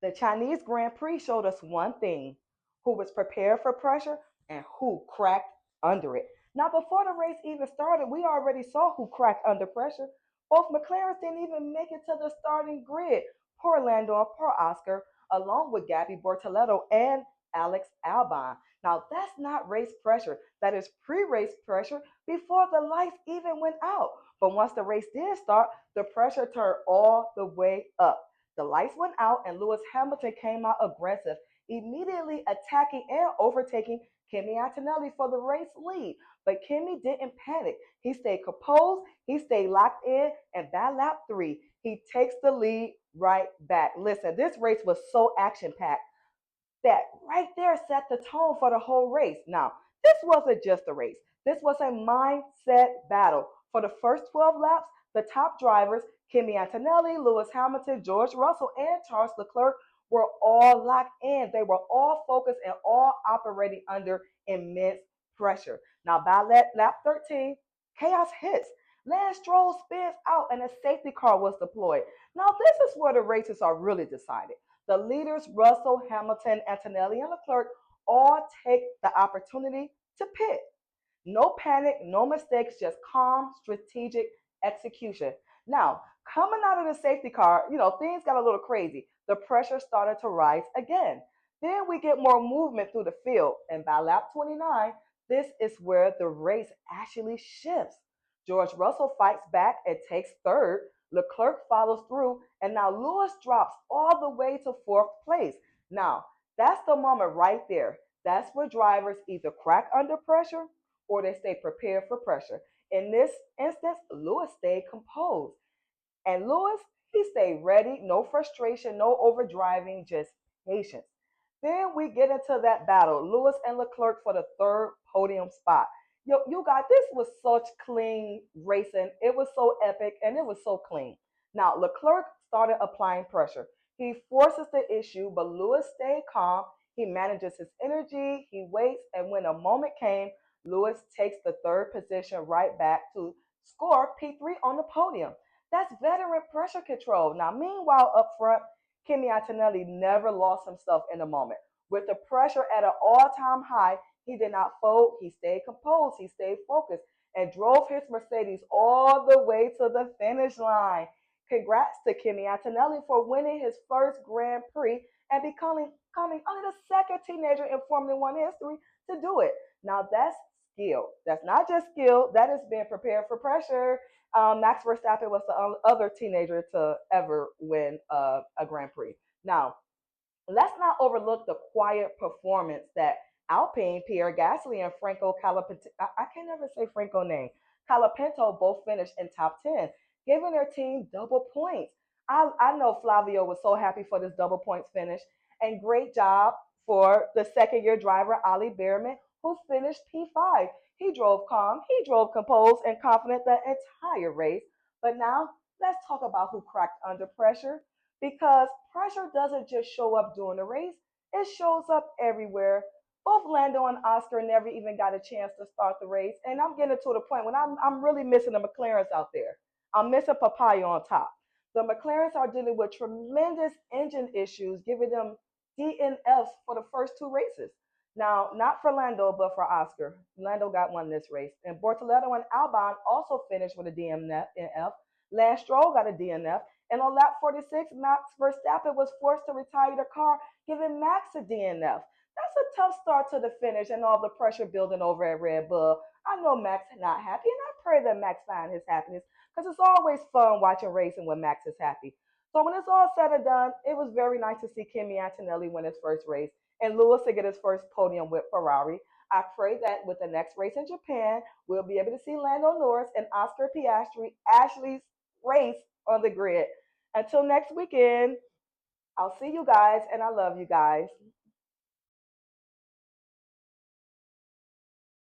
The Chinese Grand Prix showed us one thing: who was prepared for pressure and who cracked under it. Now, before the race even started, we already saw who cracked under pressure. Both McLarens didn't even make it to the starting grid. Poor Lando and poor Oscar, along with Gabby Bortoletto and Alex Albon. Now, that's not race pressure. That is pre race pressure before the lights even went out. But once the race did start, the pressure turned all the way up. The lights went out and Lewis Hamilton came out aggressive, immediately attacking and overtaking Kimi Antonelli for the race lead. But Kimi didn't panic. He stayed composed, he stayed locked in, and by lap 3, he takes the lead right back. Listen, this race was so action packed that right there set the tone for the whole race. Now, this wasn't just a race, this was a mindset battle. For the first 12 laps, the top drivers, Kimi Antonelli, Lewis Hamilton, George Russell, and Charles Leclerc, were all locked in. They were all focused and all operating under immense pressure. Now, by lap 13, chaos hits. Lance Stroll spins out and a safety car was deployed. Now, this is where the races are really decided. The leaders, Russell, Hamilton, Antonelli, and Leclerc, all take the opportunity to pit. No panic, no mistakes, just calm, strategic execution. Now, coming out of the safety car, things got a little crazy. The pressure started to rise again. Then we get more movement through the field, and by lap 29, this is where the race actually shifts. George Russell fights back and takes third. Leclerc follows through, and now Lewis drops all the way to fourth place. Now, that's the moment right there. That's where drivers either crack under pressure or they stay prepared for pressure. In this instance, Lewis stayed composed. And Lewis, he stayed ready, no frustration, no overdriving, just patience. Then we get into that battle, Lewis and Leclerc for the third podium spot. You guys, this was such clean racing. It was so epic and it was so clean. Now, Leclerc started applying pressure. He forces the issue, but Lewis stayed calm. He manages his energy, he waits, and when a moment came, Lewis takes the third position right back to score P3 on the podium. That's veteran pressure control. Now, meanwhile, up front, Kimi Antonelli never lost himself in the moment. With the pressure at an all-time high, he did not fold. He stayed composed. He stayed focused and drove his Mercedes all the way to the finish line. Congrats to Kimi Antonelli for winning his first Grand Prix and becoming only the second teenager in Formula One history to do it. Now that's skill. That's not just skill. That is being prepared for pressure. Max Verstappen was the other teenager to ever win a Grand Prix. Now, let's not overlook the quiet performance that Alpine, Pierre Gasly, and Franco Colapinto, I can never say Franco name, Colapinto both finished in top 10, giving their team double points. I know Flavio was so happy for this double points finish, and great job for the second year driver, Ali Behrman, who finished P5. He drove calm, he drove composed and confident the entire race. But now, let's talk about who cracked under pressure, because pressure doesn't just show up during the race, it shows up everywhere. Both Lando and Oscar never even got a chance to start the race, and I'm getting to the point when I'm really missing the McLarens out there. I'm missing Papaya on top. The McLarens are dealing with tremendous engine issues, giving them DNFs for the first two races. Now, not for Lando, but for Oscar. Lando got one this race. And Bortoletto and Albon also finished with a DNF. Lance Stroll got a DNF. And on lap 46, Max Verstappen was forced to retire the car, giving Max a DNF. That's a tough start to the finish and all the pressure building over at Red Bull. I know Max is not happy, and I pray that Max finds his happiness because it's always fun watching racing when Max is happy. So when it's all said and done, it was very nice to see Kimi Antonelli win his first race and Lewis to get his first podium with Ferrari. I pray that with the next race in Japan, we'll be able to see Lando Norris and Oscar Piastri Ashley's race on the grid. Until next weekend, I'll see you guys, and I love you guys.